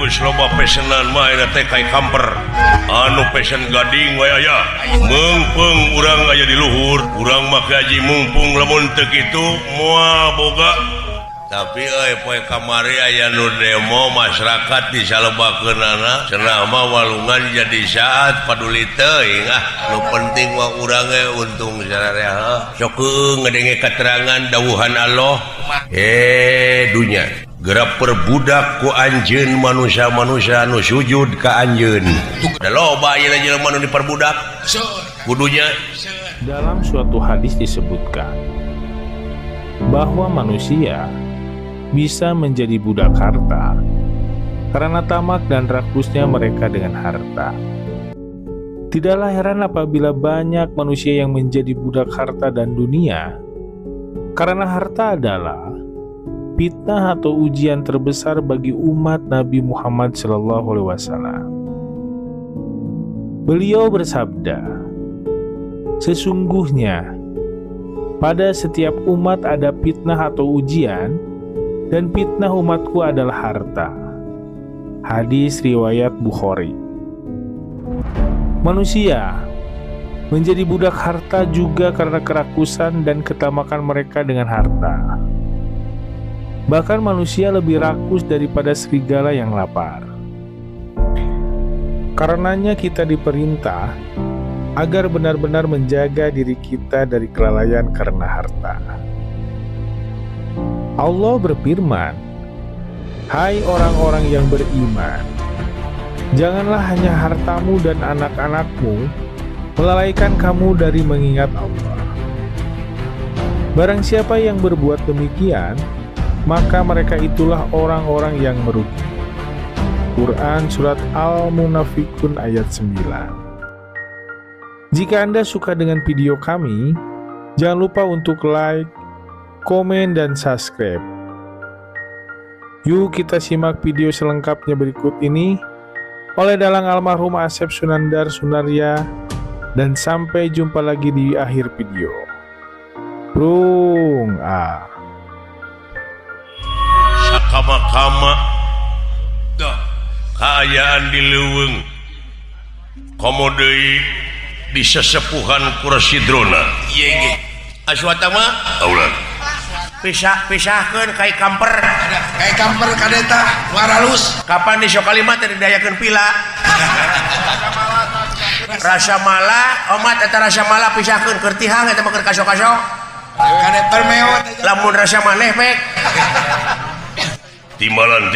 geus loba pesenan mah eta teh kai kamper anu pesen gading we aya meungpeung urang aya di luhur urang mah gaji mumpung lamun teu kitu moal boga tapi poe kamari aya nu demo masyarakat disalebakeunana cenah mah walungan jadi saat paduli teuing nu penting mah urang untung sararea sok ngedenge keterangan dawuhan Allah dunya gerak perbudak ku anjeun manusia-manusia nu sujud ka anjeun da loba ieu jelema nu diperbudak kudunya. Dalam suatu hadis disebutkan bahwa manusia bisa menjadi budak harta karena tamak dan rakusnya mereka dengan harta. Tidaklah heran apabila banyak manusia yang menjadi budak harta dan dunia, karena harta adalah fitnah atau ujian terbesar bagi umat Nabi Muhammad SAW. Beliau bersabda, "Sesungguhnya pada setiap umat ada fitnah atau ujian, dan fitnah umatku adalah harta." Hadis riwayat Bukhari. Manusia menjadi budak harta juga karena kerakusan dan ketamakan mereka dengan harta. Bahkan manusia lebih rakus daripada serigala yang lapar. Karenanya kita diperintah agar benar-benar menjaga diri kita dari kelalaian karena harta. Allah berfirman, "Hai orang-orang yang beriman, janganlah hanya hartamu dan anak-anakmu melalaikan kamu dari mengingat Allah. Barang siapa yang berbuat demikian, maka mereka itulah orang-orang yang merugi." Quran Surat Al-Munafikun ayat 9. Jika Anda suka dengan video kami, jangan lupa untuk like, komen, dan subscribe. Yuk kita simak video selengkapnya berikut ini oleh dalang almarhum Asep Sunandar Sunaria, dan sampai jumpa lagi di akhir video. Brung Sakama-kama kaayaan di leuweung komo deui di sesepuhan Kurasidrona ieu ge aswata mah aulan pisah-pisahkeun kai kamper kadeta waralus kapan di sok kalimat teh didayakeun pila rasa mala omat eta rasa mala pisahkeun keur tihang eta mah keur kasok-kasok kade permeot lamun rasa maneh pek timbalan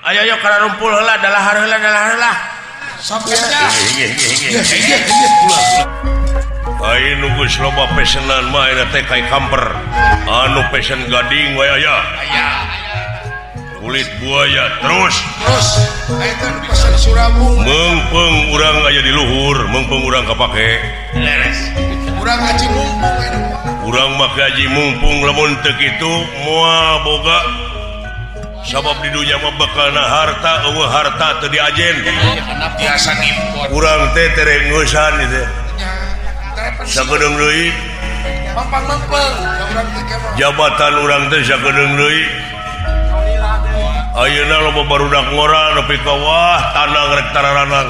ayo kana rumpul heula dalahar heula sok nya ai nu geus loba pesenan mah eta teh kai kamper anu pesen gading we aya kulit buaya terus eta nu pesen surabu meungpeung urang aya di luhur meungpeung urang kapake leres urang ngaji mumpung urang mah gaji mumpung lamun teu kitu moal boga sabab di dunia mah bekalna harta eueuh harta teu diajen biasa ngimpor urang teh tere ngeusan ieu sagedeung deui mampang-mampang jabatan urang teh sagedeung deui ayeuna loba barudak ngora nepi ka wah tanang rek tararanang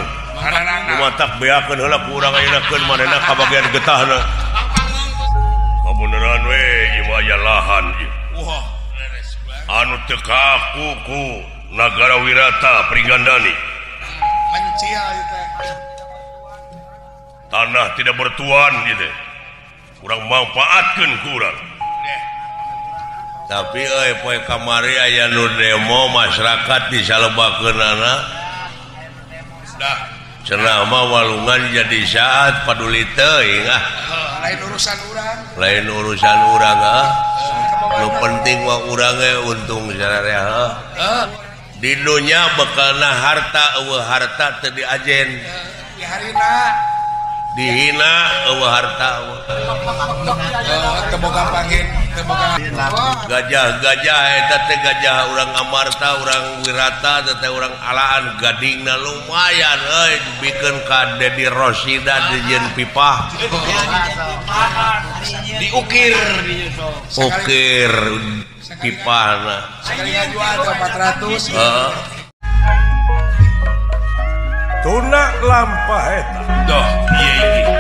lumatak beakeun heula ku urang ayeuna keun manehna ka bagian getahna kabeneran we ieu mah aya lahan wah anu teu kaku ku Nagara Wirata Pringgandani mencia itu tanah tidak bertuan gitu kurang manfaatkeun ku urang tapi poe kamari aya nu demo masyarakat disalebakeunana cenah mah walungan jadi saat paduli teuing lain urusan urang nu penting mah urang untung sararea di dunya bekalna harta eueuh harta teu diajen dihina eueuh harta teu boga pangin teu boga gajah eta teh gajah urang Amarta urang Wirata teh urang alaan gadingna lumayan bikeun ka Dedi Rosida dijieun pipah diukir pipahna sekali ngajual 400 tuna lampah eta Doh iya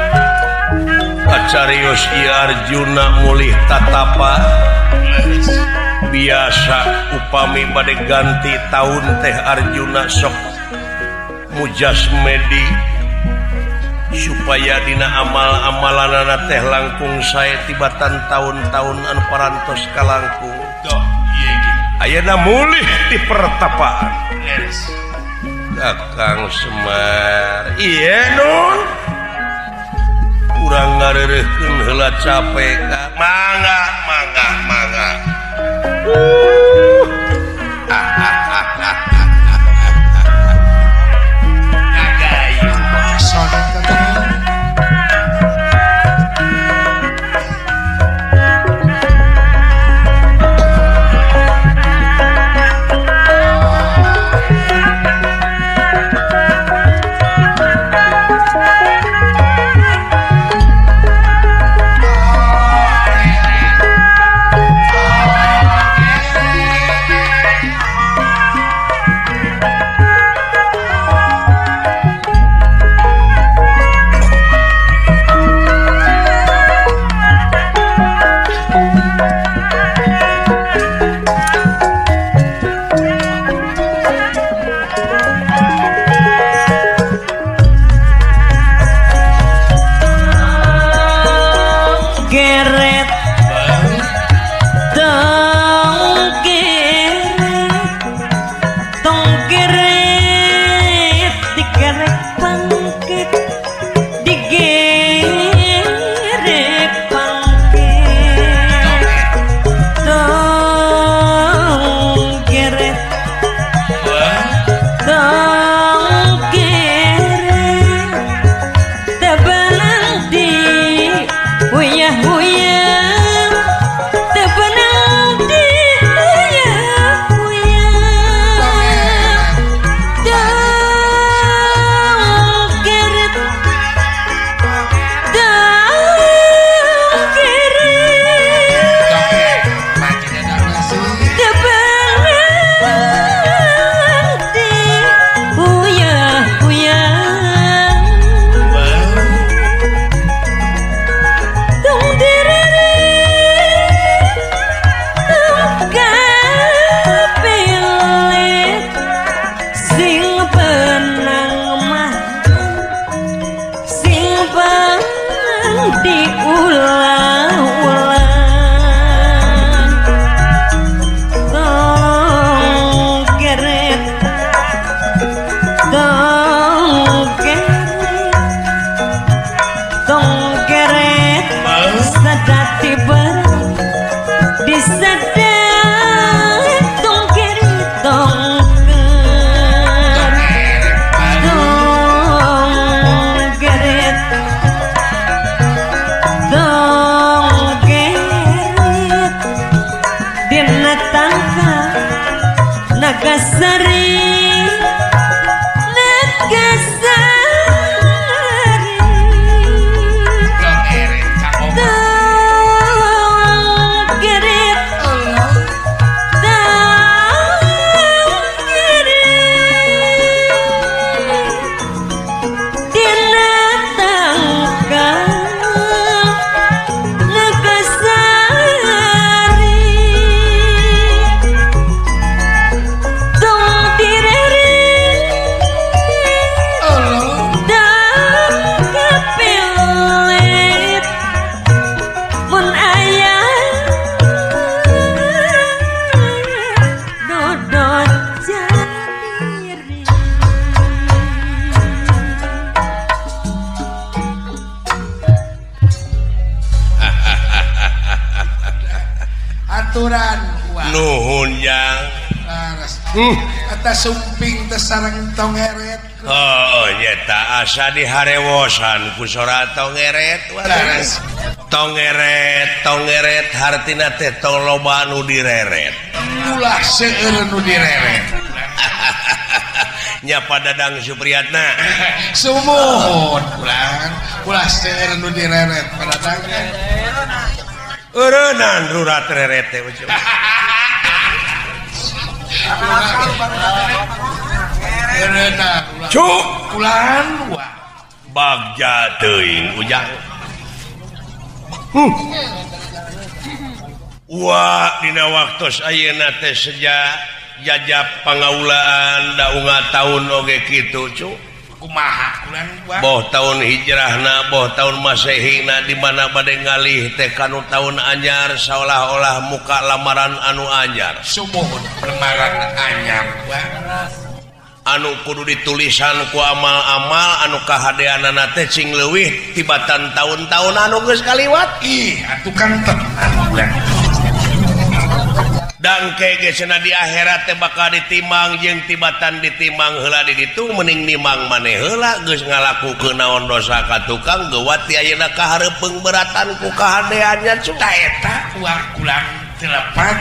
Acarios ieu Arjuna mulih tatapa biasa upami bade ganti tahun teh Arjuna sok mujasmedi supaya dina amal-amalanana teh langkung sae tibatan tahun-tahun anu parantos kalangkung. Doh iya Ayeuna mulih di pertapaan. Leres Kakang Semar. Ieu Nun. Urang ngareureuhkeun heula capek ka. Mangga. Nagayu Nuhun yang Eta sumping tesarang tongeret. Oh nyata asa diharewosan ku sora tongeret. Tongeret hartina teh tong loba nu direret. Ulah seueur nu direret. Nya padadang Supriyatna. Sumuhun ulah seueur nu direret padadangna. Eureunnan rurat reret teh Cuk Kulan bagja teuing ujang. Wah dina waktos ayeuna teh sejak jajab pangaulaan daunga tahun oge kitu cu. Kumaha kulan boh tahun hijrahna boh tahun masehina di mana bade ngalih teh kanu tahun anyar seolah-olah muka lamaran anu anyar. Sumuhun lamaran anyar anu kudu ditulisan ku amal-amal anu kahadeanana teh cing leuwih tibatan tahun-tahun anu geus kaliwat. Ih atuh kan tenan bulan. Dangke gesena di akhirat teh bakal ditimang jeung tibatan ditimang heula di ditu mending nimang maneh heula geus ngalakukeun naon dosa ka tukang geuwat ti ayeuna kahareupeung beratan ku kahadeannya Sudah eta kulan telepat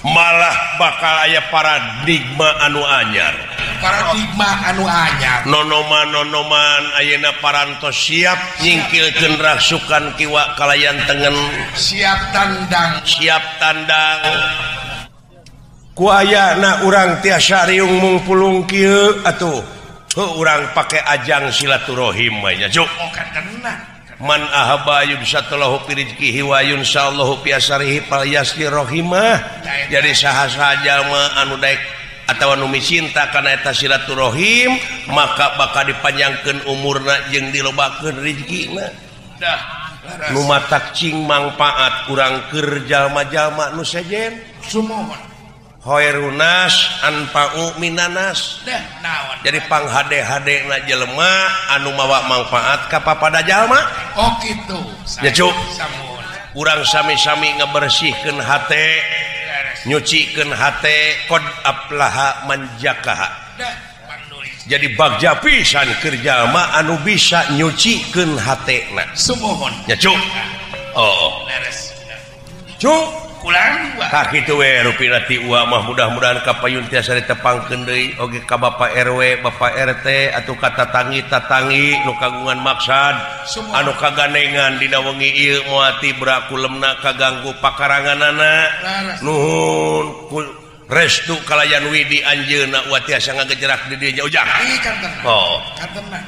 malah bakal aya paradigma anu anyar. Paradigma anu anyar. Nonoman ayeuna parantos siap nyingkilkeun rasukan kiwa kalayan tengen Siap tandang ku ayana urang tiasa riung mung pulung kieu atuh urang pake ajang silaturahim we nya juk. Oh kan tenang. Man ahaba yubsatallahu fi rizqihi wa yunsallahu fi asrihi fal yasir rahimah. Jadi saha saja mah anu daek atawa nu cinta kana eta silaturahim maka bakal dipanjangkeun umurna jeung dilobakeun rezekina. Dah Nu matak cing mangpaat urang keur jalma-jalma nu sejen. Sumuhun. Khairunas anfa'u minanas. Dah naon. Jadi panghade-hadena jelema anu mawa manfaat ka papada jalma. Oh gitu. Ya cuk. Samun. Urang sami-sami ngebersihkeun hate, nyucikeun hate, qad aflaha man zakaha. Dah panulis. Jadi bagja pisan keur jalma anu bisa nyucikeun hatena. Sumuhun. Ya cuk. Oh. Leres. Cuk. Kulan Kak kitu we rupina ti uwa mah mudah-mudahan kapayun tiasa ditepangkeun deui oge ka Bapak RW, Bapak RT atuh ka tatangi-tatangi nu kagungan maksad anu kagandengan dina wengi ieu moal ti brakulemna kaganggu pakaranganana. Nuhun restu kalayan widi anjeunna uwa tiasa ngagejerak di dieu nya ujang. Ih kan tenang. Oh. Kan tenang.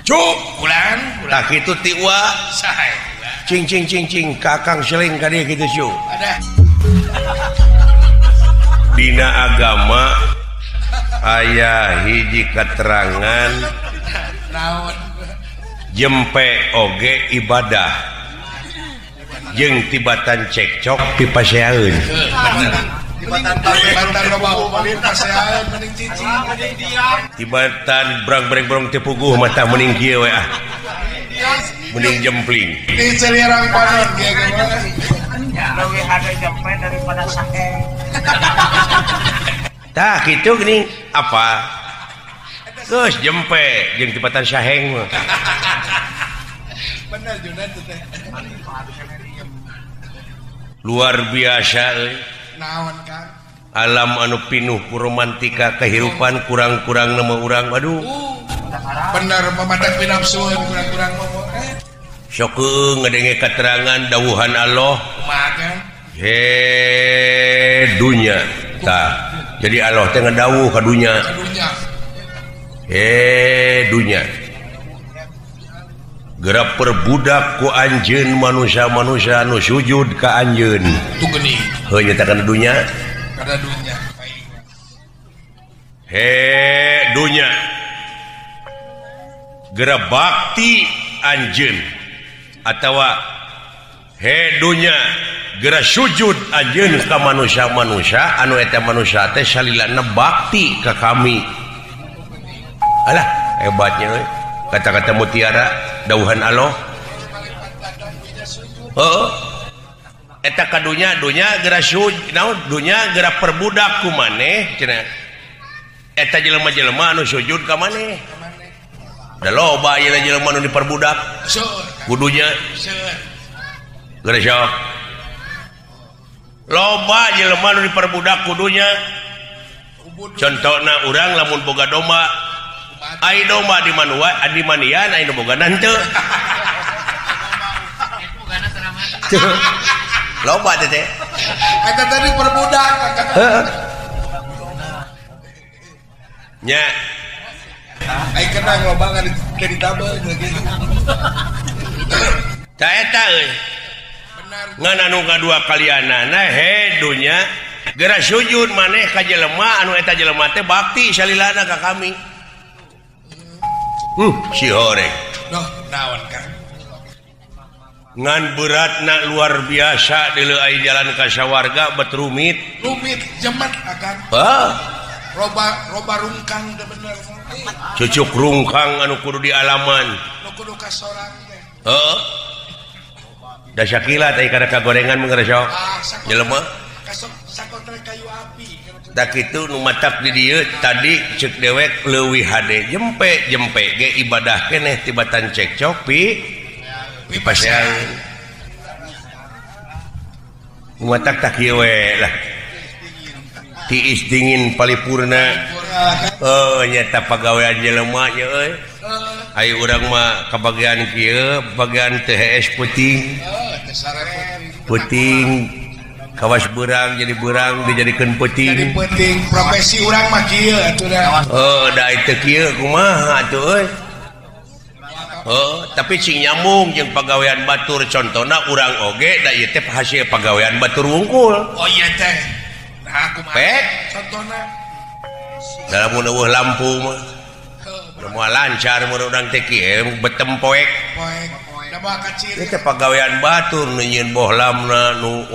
Cuk. Kulan. Tah kitu ti uwa Sae. cing kakang seling ka dieu kitu cu. Ada. Dina agama aya hiji keterangan Naon. jempe oge ibadah jeung tibatan cekcok pipaseaeun. Tibatan loba upalin pasean mending cicing. Tibatan brang-breng teu puguh mata mending kieu we ah. Mending jempling. Di celirang panon ge gimana? Lebih harga jempe daripada sake. Tah kitu geuning apa? Geus jempe jeung tibatan saheng mah. Bener Junan teh. Luar biasa euy. Naon Kang? Alam anu pinuh ku romantika kehidupan kurang-kurang nama urang aduh. Bener mamadak pinapsueun kurang-kurang ngomong. Sok ngadenge keterangan dawuhan Allah. Makan. He dunya. Tah. Jadi Allah teh ngadawuh ka dunya. Kadunya. He dunya. Gerak perbudak ku anjeun manusia-manusia anu sujud ka anjeun. Tu geuning. Heuh nya teh kana dunya. Kada dunya. He dunya. Gerak bakti anjeun. Atawa he dunya geura sujud anjeun ka manusia-manusia anu eta manusia teh salilana bakti ka kami. Alah hebatnya euy kata-kata mutiara dawuhan Allah. Heeh. Eta ka dunya geura sujud naon dunya geura perbudak ku maneh cenah. Eta jelema-jelema anu sujud ka maneh. Da loba ieu jelema anu diperbudak. Kudunya geura sok. Loba jelema anu diperbudak kudunya. Contona urang lamun boga domba. Ai domba di manua, di manian ai nu boga henteu. Loba teh. Eta tadi perbudak. Heeh. nya Ai kenang loba dari tabel lagi. ta eta euy Benar. ngan anu kadua kalianana dunya geura sujud maneh ka jelema anu eta jelema teh bakti salilana ka kami si horeng Doh, naon Kang? ngan beratna luar biasa deuleu aya jalan ka sawarga bet rumit Rumit jemet akan. Roba rungkang teh bener. cucuk rungkang anu kudu di alaman Nu kudu ka sorang teh. heeh da sakilat aya kada kagorengan menggeresok Sakot. jelema Kasok sakotre kayu api. da kitu nu matak di dieu tadi ceuk dewek leuwih hade jempe ge ibadah keneh tibatan cekcok pi pasean matak tak kieu we lah tiis dingin paripurna nyata pagawean jelema nya euy ai urang mah kabagian kieu bagian THS puting puting kawas berang jadi berang dijadikeun Jadi puting penting profesi urang mah kieu atuh da. da itu kieu kumaha atuh euy tapi sing nyambung jeung pagawean batur contohna urang oge da ieu teh hasil pagawean batur wungkul Oh iya teh. Nah kumaha? Pek. Contohna dalam eueuh lampu mah moal lancar mun urang teh kieu betempoek poek. Da bawa kacil. ieu teh pagawean batur nu nyieun bohlamna nu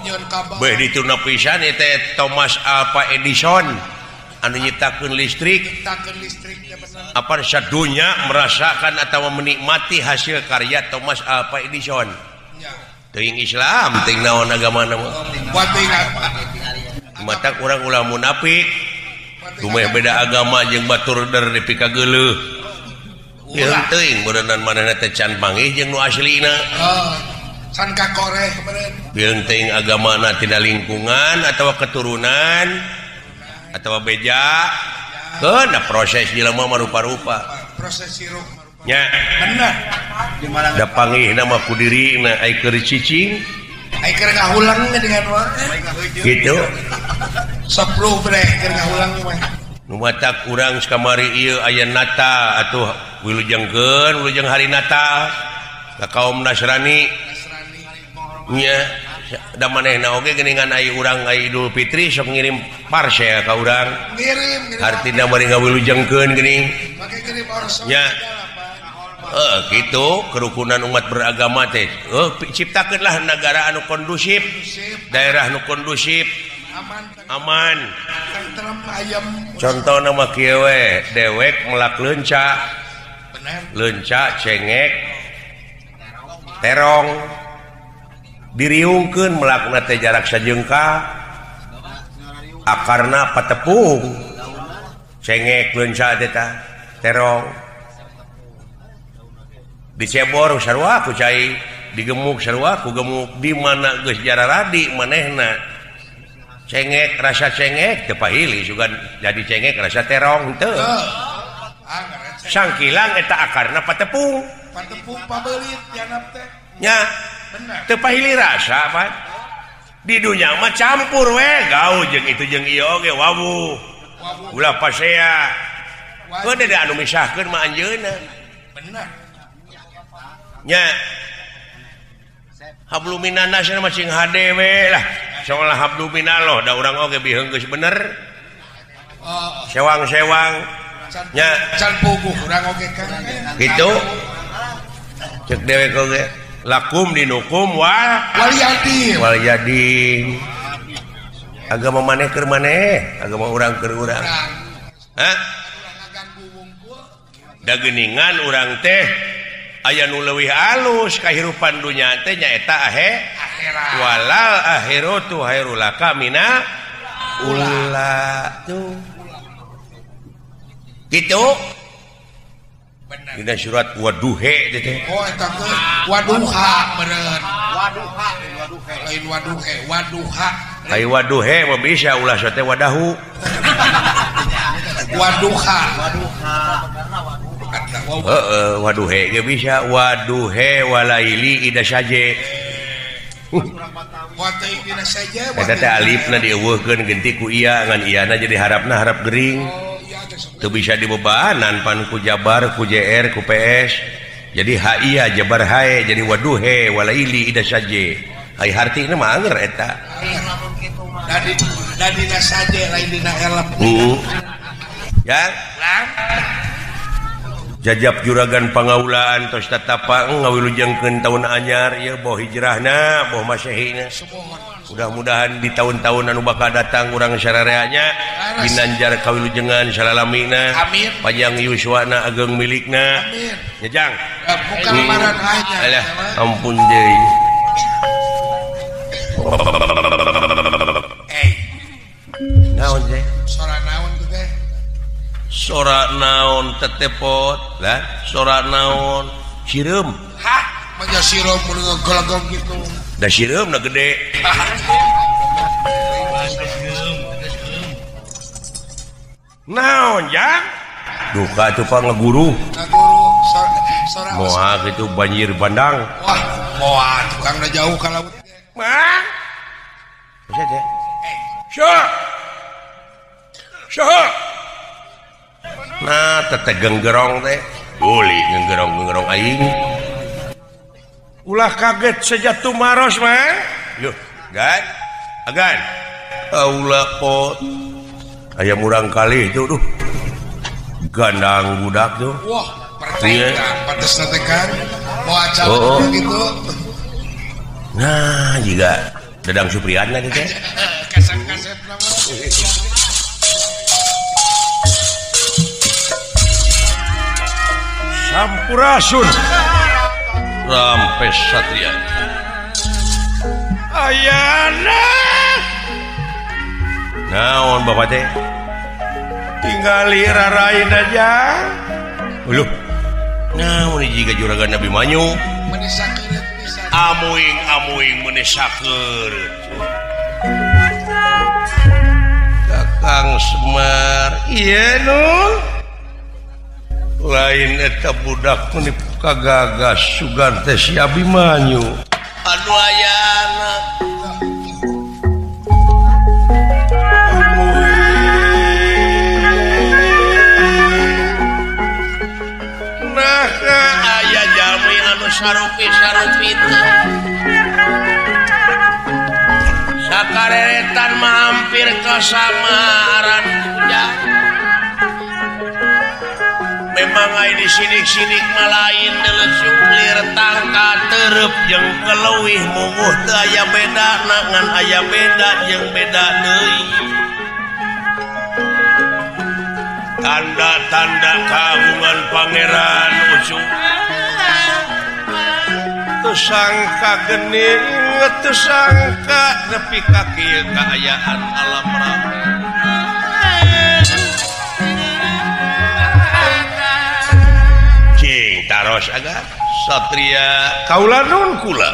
Nyeun kabel. beh dituna pisan ieu teh Thomas Alva Edison anu nyiptakeun listrik Takeun listrik teh bener. apa sadunya merasakan atau menikmati hasil karya Thomas Alva Edison Ya. teuing Islam teuing naon agamana mah Buat ingat. matak urang ulah munafik tumeh beda agama jeung batur der nepi ka geuleuh ieu teuing beuneunan manehna teh can panggih jeung nu aslina San ka koreh beureun. bieu teuing agamana tina lingkungan atawa keturunan atawa beja keuna proses jelema mah rupa-rupa Proses sirup. nya Bener. da panggihna mah ku dirina ai keur cicing Ai keur ngahulang dengan wa. gitu 10 brek keur ngahulang mah. nu matak urang sakamari ieu aya Natal atuh wilujengkeun hari Natal ka kaum Nasrani nya da manehna oge geuningan aya urang aya Idul Fitri sok ngirim parsel ka urang Ngirim. artina bari ngawilujengkeun geuning Make kirim orso. nya gitu kerukunan umat beragama teh ciptakeunlah negara anu kondusif daerah nu kondusif aman Tentrem ayam. contohna mah kieu we dewek melak leunca Bener. leunca cengek terong diriungkeun melakna teh jarak sajengkah akarna patepung cengek leunca teh tah terong dicebor sarua ku cai digemuk sarua ku gemuk di mana geus jararadi manehna cengek rasa cengek teu pahili sugan jadi cengek rasa terong henteu sangkilang eta akarna patepung Patepung pabeulit tianap teh. nya Bener. teu pahili rasa pan di dunya mah campur we gaul jeung itu jeung ieu oge wawu ulah pasea heuh da anu misahkeun mah anjeunna Bener. nya hablum minannas mah cing hade we lah soalna hablum minallah da urang oge biheung geus bener sewang-sewang nya Can puguh urang oge kan. gitu cek dewek oge lakum dinukum wal yadi agama maneh keur maneh agama urang keur urang hah da geuningan urang teh aya nu leuwih alus kahirupan dunya teh nyaeta walal akhiratu khairul laka mina ula tuh gitu Bener. dina surat waduhe teh Oh eta teh waduha beureun. Waduha. Lain waduhe, waduha. ai waduhe mah bisa ulah teh wadahu Waduha. waduhe ge bisa waduhe walaili ida saje Wate dina saja. eta teh alifna dieuweuhkeun genti ku iya ngan iyana jadi harapna harap gering itu bisa dibebanan panku Jabar ku JR ku PS jadi HIA Jabar Hae jadi waduh he walaili ida saje hai harti ini mah anger eta dina saje lain dina elep ya jajab juragan pangaulaan tos tatapa ngawilujengkeun taun anyar ya boh hijrahna boh masyahina mudah-mudahan di tahun-tahun anu bakal datang urang sarareanya binanjar kawilujengan salalamina panjang yuswana ageng milikna nyejang bukan lamaran aja alah ampun deui naon teh sora naon tuh teh sora naon tetepot lah sora naon sireum hah manja sireum mun ngegolong gitu da sireum na gede naon jang duka tuh pak ngeguru sora moal itu banjir bandang wah moal tukang udah jauh ka laut mah bisa teh syah nah teteh genggerong teh uli genggerong aing ulah kaget sejatuh maros mah yuk agan ulah pot ayam urang kali itu tuh gandang budak tuh wah percaya pantes teh kan mau acara gitu nah juga Dadang Supriyatna gitu kaset nama Sampurasun Rampes Satria ayana naon bapak teh tinggali rarain aja uluh naon jiga juragan Nabi Manyu menisakeun pisan amuing menisakeun Kakang Semar ieu nun lain eta budak menipu kagagas sugan teh si Abimanyu anu ayana nah aya jalmi anu sarupi teh sakareretan mah hampir kasamaran bujang memang di sidik-sidik malain delecuk lir tangka terep jeung keleuwih munguh teu aya beda ngan aya beda jeung beda deui tanda-tanda kagungan pangeran ucuk teu sangka geuning teu sangka nepi ka kieu kaayaan alam rame taros agak satria kaula nun kula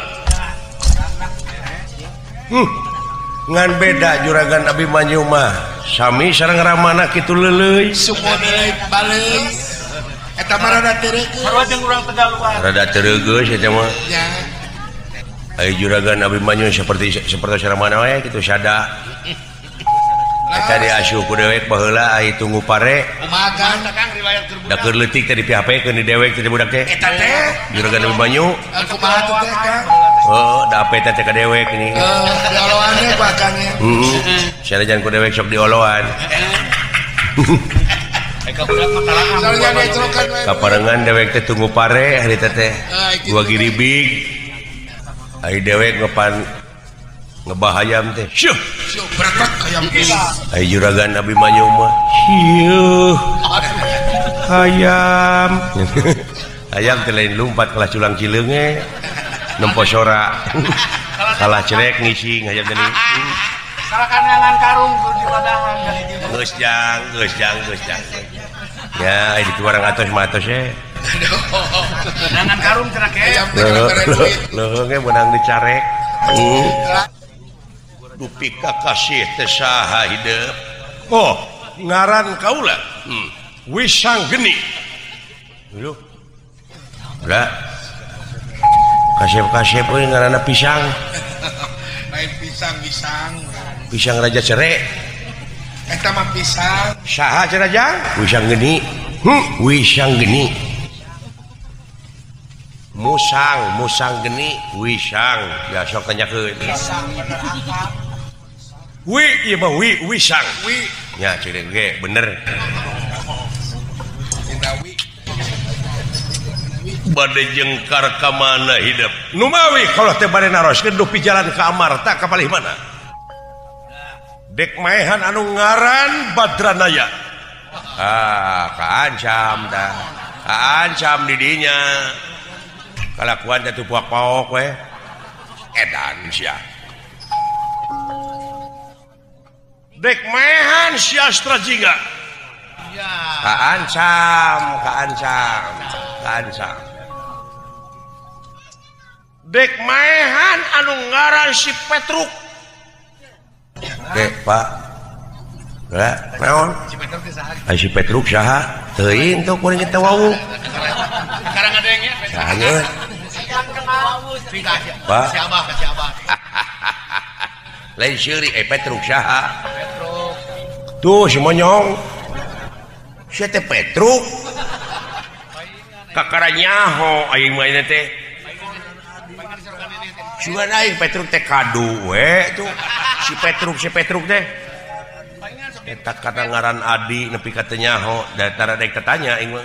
ngan beda juragan Abimanyu mah sami sareng ramana kitu leuleuy semua balik eta mah rada teuregeus sarua jeung urang Tegaluar rada teuregeus eta mah ya ai juragan Abimanyu seperti saramana we kitu sada eta diasuh ku dewek baheula ai tunggu pare kumaha Kang riwayat keur da keur leutik teh dipihapekeun di dewek teh budak teh eta teh juragan Abimanyu kumaha tuh teh Kang oh da ape teh ka dewek ini di oloannya bakangnya sanajan ku dewek sok dioloan kaparengan dewek teh tunggu pare hari teh gua giribig ai dewek ngebahayam teh syuh beretak hayam kieu ai juragan Abimanyu mah syuh hayam hayam teh lain lumpat kelas culang cileunge nempo sora kalah cerek ngising hayam teh Salah kanangan karung di wadahan geus jang ya ai di warang atos mah atos kanangan karung cenah ke leunge menang dicarek dupi kakasih teh saha hideuk oh ngaran kaula Wisanggeni lho udah kasep euy ngaranna pisang lain pisang pisang raja cerek eta mah pisang. Saha cenah Jang? Wisang geni. Wisang geni. Musang geni, wisang. Ya sok tanyakeun. Pisang bener akap. Ieu mah wisang. Wi. Ya ceureung ge bener. Dina wi. Bade jengkar ka mana hidup. Nu mawi kalau teh bade naroskeun dupi jalan ka Amarta ka palih mana? Dek maehan anu ngaran Badranaya. Kaancam dah. Kaancam di dinya. Kalakuan teh tupuak paok we. Edan sia. Dek maehan siastra jingga. Kaancam. Dek maehan anu ngaran si Petruk. Dek Pak. Lah, naon? Si Petruk saha? Teuing teu kuring teh wau. Sekarang ada yang ya. Saha? Pak. Si Abah. Lain seuri Petruk saha? Tuh si Monyong. Si teh Petruk. Kakaranyaho aing mah ieu teh. Sugan aing Petruk teh kadu we tuh. Si Petruk teh. Eta kata ngaran Adi nepi ka teu nyaho, datara daek tetanya aing mah.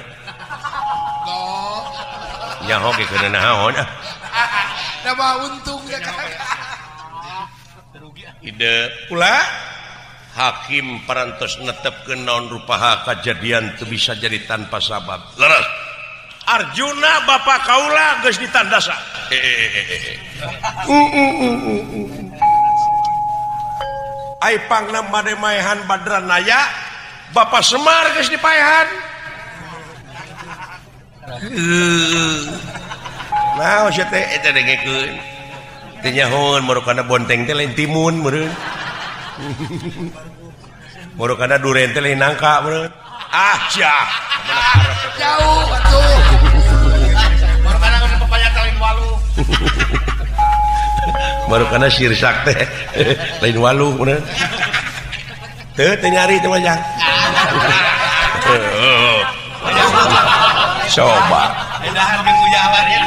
Nyaho ge keuna naon ah. Da mah untung da Ide pula hakim parantos netepkeun naon rupaha kajadian teu bisa jadi tanpa sabab. Leres. Arjuna bapa kaula geus ditandasa. Ai pangna bade maehan Badranaya, Bapak Semar geus dipaehan. Naon sia teh eta dengekeun. Teu nyahoon marokana bonteng teh lain timun meureun. Marokana duren teh lain nangka meureun. Cia. jauh atuh. Baru kadang ada pepaya lain walu. Baru karena sirsak teh lain walu bener. Teu nyari teh mah coba. Edahan jeung ujawan ya.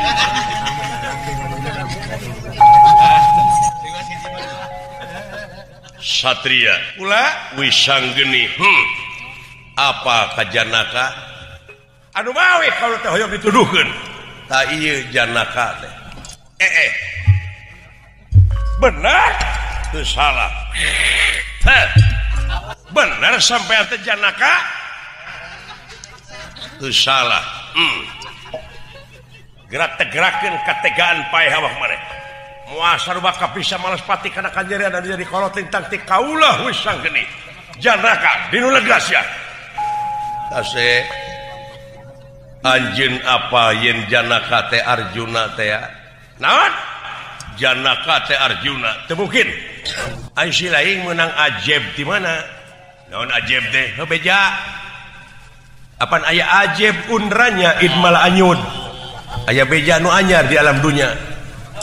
Satria pula wisanggeni. Apa ka Janaka? Anu mawe kalau teh hoyong dituduhkeun. Ta ieu Janaka teh. Benar? Teu salah. Benar sampai teh Janaka? Teu salah. Gerak-gerakeun kategaan paeh awak maneh. Moal sarua kapisa malas pati kana kanjerian anu jadi kolot tentang ti kaulah wisanggeni. Janaka dinu legasya. Tase anjeun apa yen Janaka teh Arjuna teh ya? Naon? Janaka teh Arjuna. Teu mungkin. Ai si laing meunang ajeb di mana? Naon ajeb teh? Beja. Apan aya ajeb unranya idmal anyud. Aya beja nu anyar di alam dunia.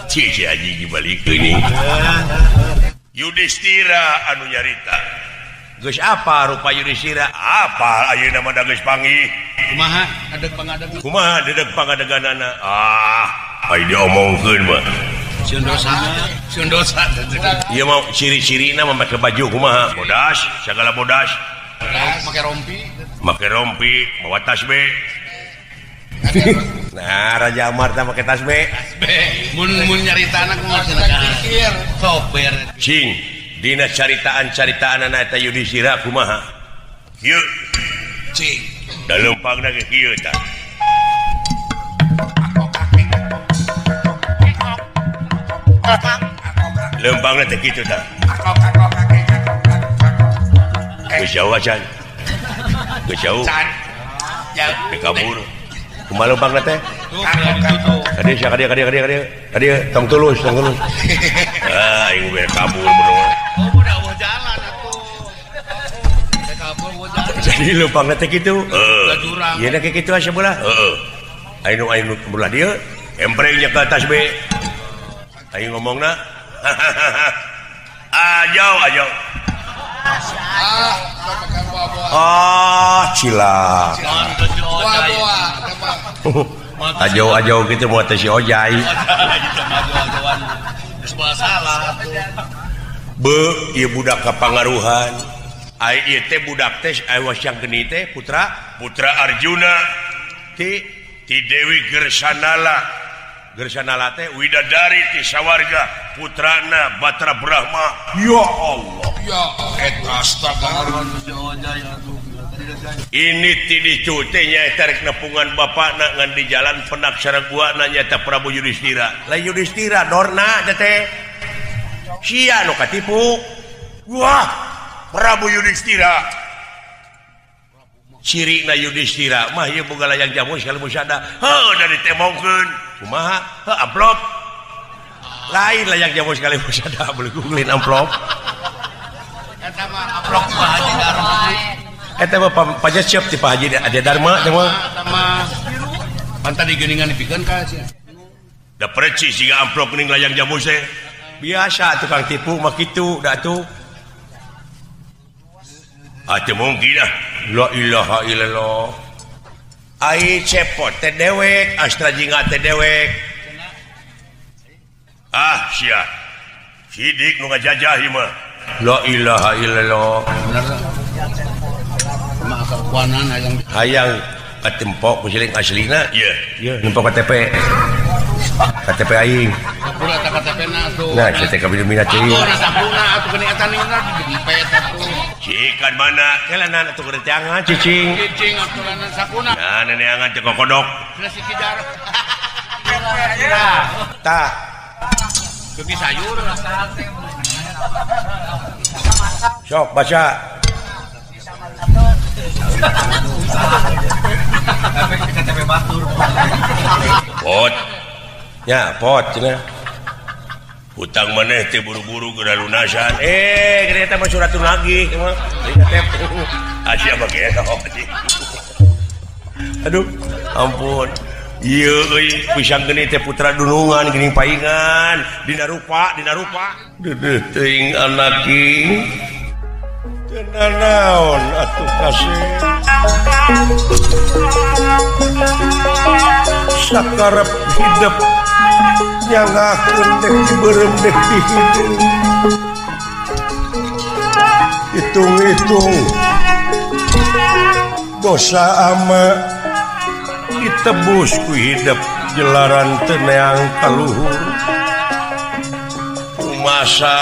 Cici aji dibalik ini. Yudhistira anu nyarita. Geus apa rupa Yudhistira? Apa ayeuna mah da geus panggih. Kumaha adeg pangadeg. Kumaha dedeg pangadeganana? Ai diomongkeun mah. Sieun dosa. Ieu mah ciri-cirina mah make baju kumaha? Bodas, sagala bodas. Make rompi, bawa tasbih. Nah, Raja Amarta make tasbih. Mun nyaritana kumaha cenah? Sober. Cing, dina caritaan-caritaanana eta Yudhistira kumaha? Ieu. Cing. Da leumpangna ge kieu tah. Leumpangna teh kitu tah. Geus jauh acan. Geus jauh. Ya, kabur. Kumaha leumpangna teh? Tuh, Kadia, tong tulus. Aing bener kabur bener. oh udah jalan atuh. Kabur jalan. Jadi leumpangna teh kitu. Jurang. Ieu na kitu asa beula. Aing belah dieu, emprengnya ke atas be. Aing ngomongna. Ajau. Cila ajauh gitu mau si Ojai ieu budak kapangaruhan ieu teh budak teh awas yang geni teh putra Arjuna ti Dewi Gersanala teh widadari ti sawarga putrana Batra Brahma. Ya Allah ya eta astagfirullah. Ini tidih cutenya tarik nepungan bapak nak ngan di jalan penaksara gua nanya ta Prabu Yudhistira. Lah Yudhistira dorna teh. Sia nu katipu. Wah, Prabu Yudhistira. Cirina Yudhistira mah ieu boga layang jamu sekali musada. Heuh dari temongkeun. Kumaha? Heuh amplop. Lain layang jamu sekali musada beli googlin amplop. Eta mah amplop Pak Haji Dharma. Eta mah pajak siap ti Pak Haji Ade Dharma teh mah. Panta digeuningan dipikeun ka sia. Da precis siga amplop geuning layang jamu teh. Biasa tukang tipu mah kitu da atuh. Atuh mungkin lah. La ilaha illallah. Ai cepot teh dewek, astra jingga teh dewek. Ah sia. Sidik nu ngajajah ieu mah. La ilaha illallah. Bener. Mah kakuanan hayang katempok kusiling aslina. Ieu nempok KTP. KTP aing. Sapura ta KTP-na tuh. Nah, CTK Bidumina ceuing. Sapura sapuna atuh geuning eta ningna dipet atuh. Cikan mana? Kelanan atuh keur teangan cicing. Cicing atuh sakuna. Nah, neneangan teh kokodok. Sudah si Kijar. Tah. Beuki sayur. Sok baca. KTP Batur. Pot. Ya, pot cenah. Hutang maneh teh buru-buru geura lunasan. Gede teh mah suratun lagi mah. Asia mah kieu. Aduh, ampun. Ieu euy pisang geni teh putra dunungan geuning paingan, dina rupa. Deudeuh teuing anak ieu. Teu naon atuh kasih. Sakarep hidup nyangakeun dek dibeureum dek dihideung. Hitung-hitung dosa ama ditebus ku hidup jelaran teu neang kaluhur. Rumasa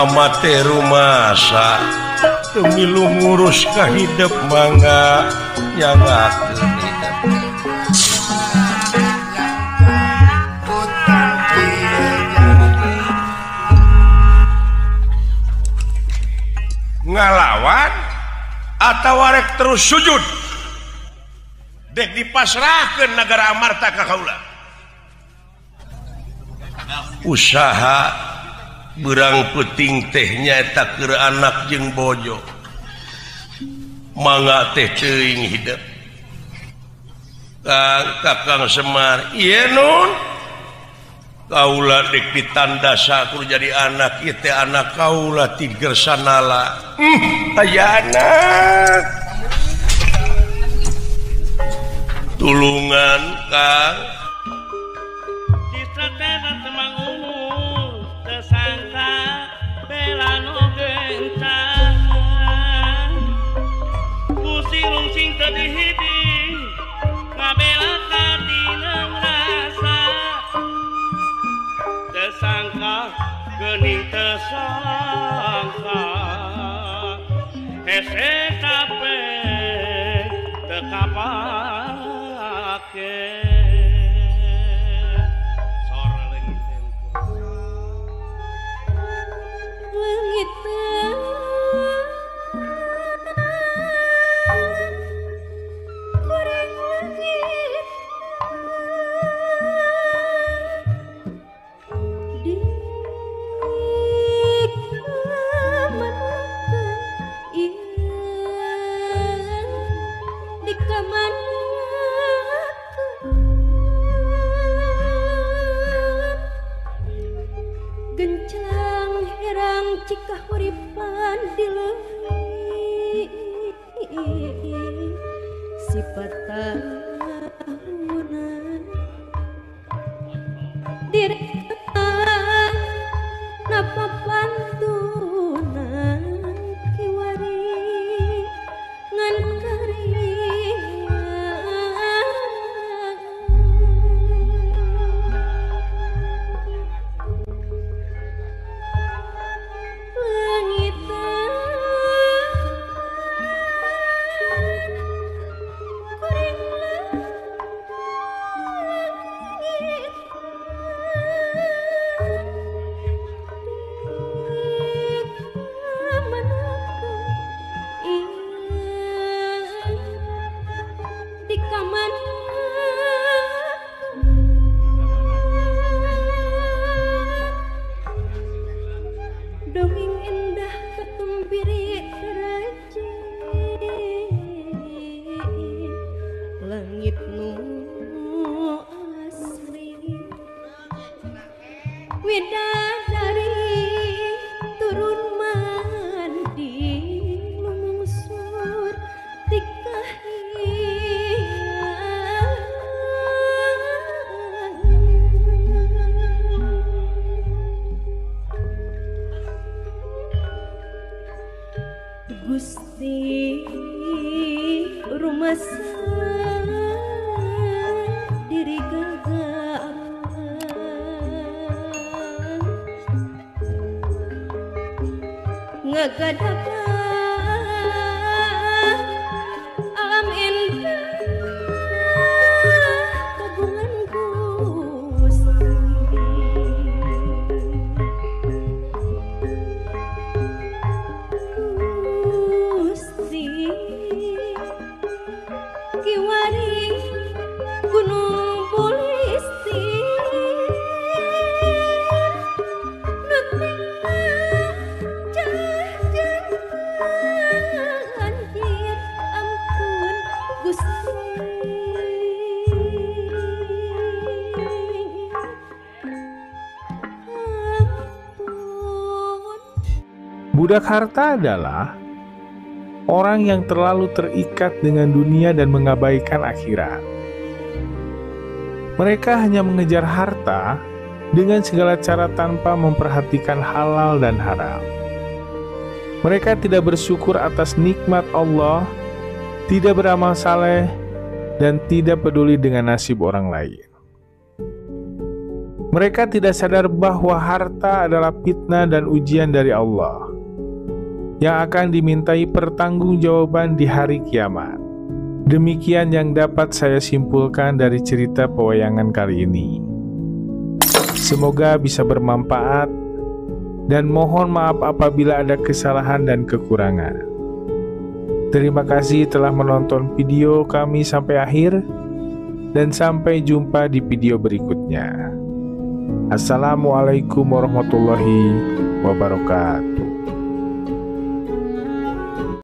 amate rumasa teu milu ngurus ka hidup mangga nyangakeun ngalawan atau rek terus sujud dek dipasrahkeun negara amarta ka kaula. Usaha berang penting teh nyaeta keur anak jeung bojo mangga teh teuing hidup. Kakang Semar ieu nun kaula dek ditandasa kudu jadi anak ieu teh anak kaula ti Gersanala. Aya anak tulungan Kang Citra teh temang ungu tersangka bela nu gencang kusirung sing teu dihidi ngabela ka dina rasa tersangka geuning tersangka hese tape teu kapake sor leungit Leungit goreng leungit dik urang cikah uripan di leuwih sifat tahunan direkan napa pantunan kiwari ngan dongeng indah ketumbiri raji langit nu asri widadari turun mandi lumungsur Gusti rumasa diri gagah ngagadapa alam indah kagungan Gusti kiwari gunung pulisti anjir ampun Gusti ampun. Budak harta adalah orang yang terlalu terikat dengan dunia dan mengabaikan akhirat. Mereka hanya mengejar harta dengan segala cara tanpa memperhatikan halal dan haram. Mereka tidak bersyukur atas nikmat Allah, tidak beramal saleh, dan tidak peduli dengan nasib orang lain. Mereka tidak sadar bahwa harta adalah fitnah dan ujian dari Allah yang akan dimintai pertanggungjawaban di hari kiamat. Demikian yang dapat saya simpulkan dari cerita pewayangan kali ini. Semoga bisa bermanfaat dan mohon maaf apabila ada kesalahan dan kekurangan. Terima kasih telah menonton video kami sampai akhir dan sampai jumpa di video berikutnya. Assalamualaikum warahmatullahi wabarakatuh.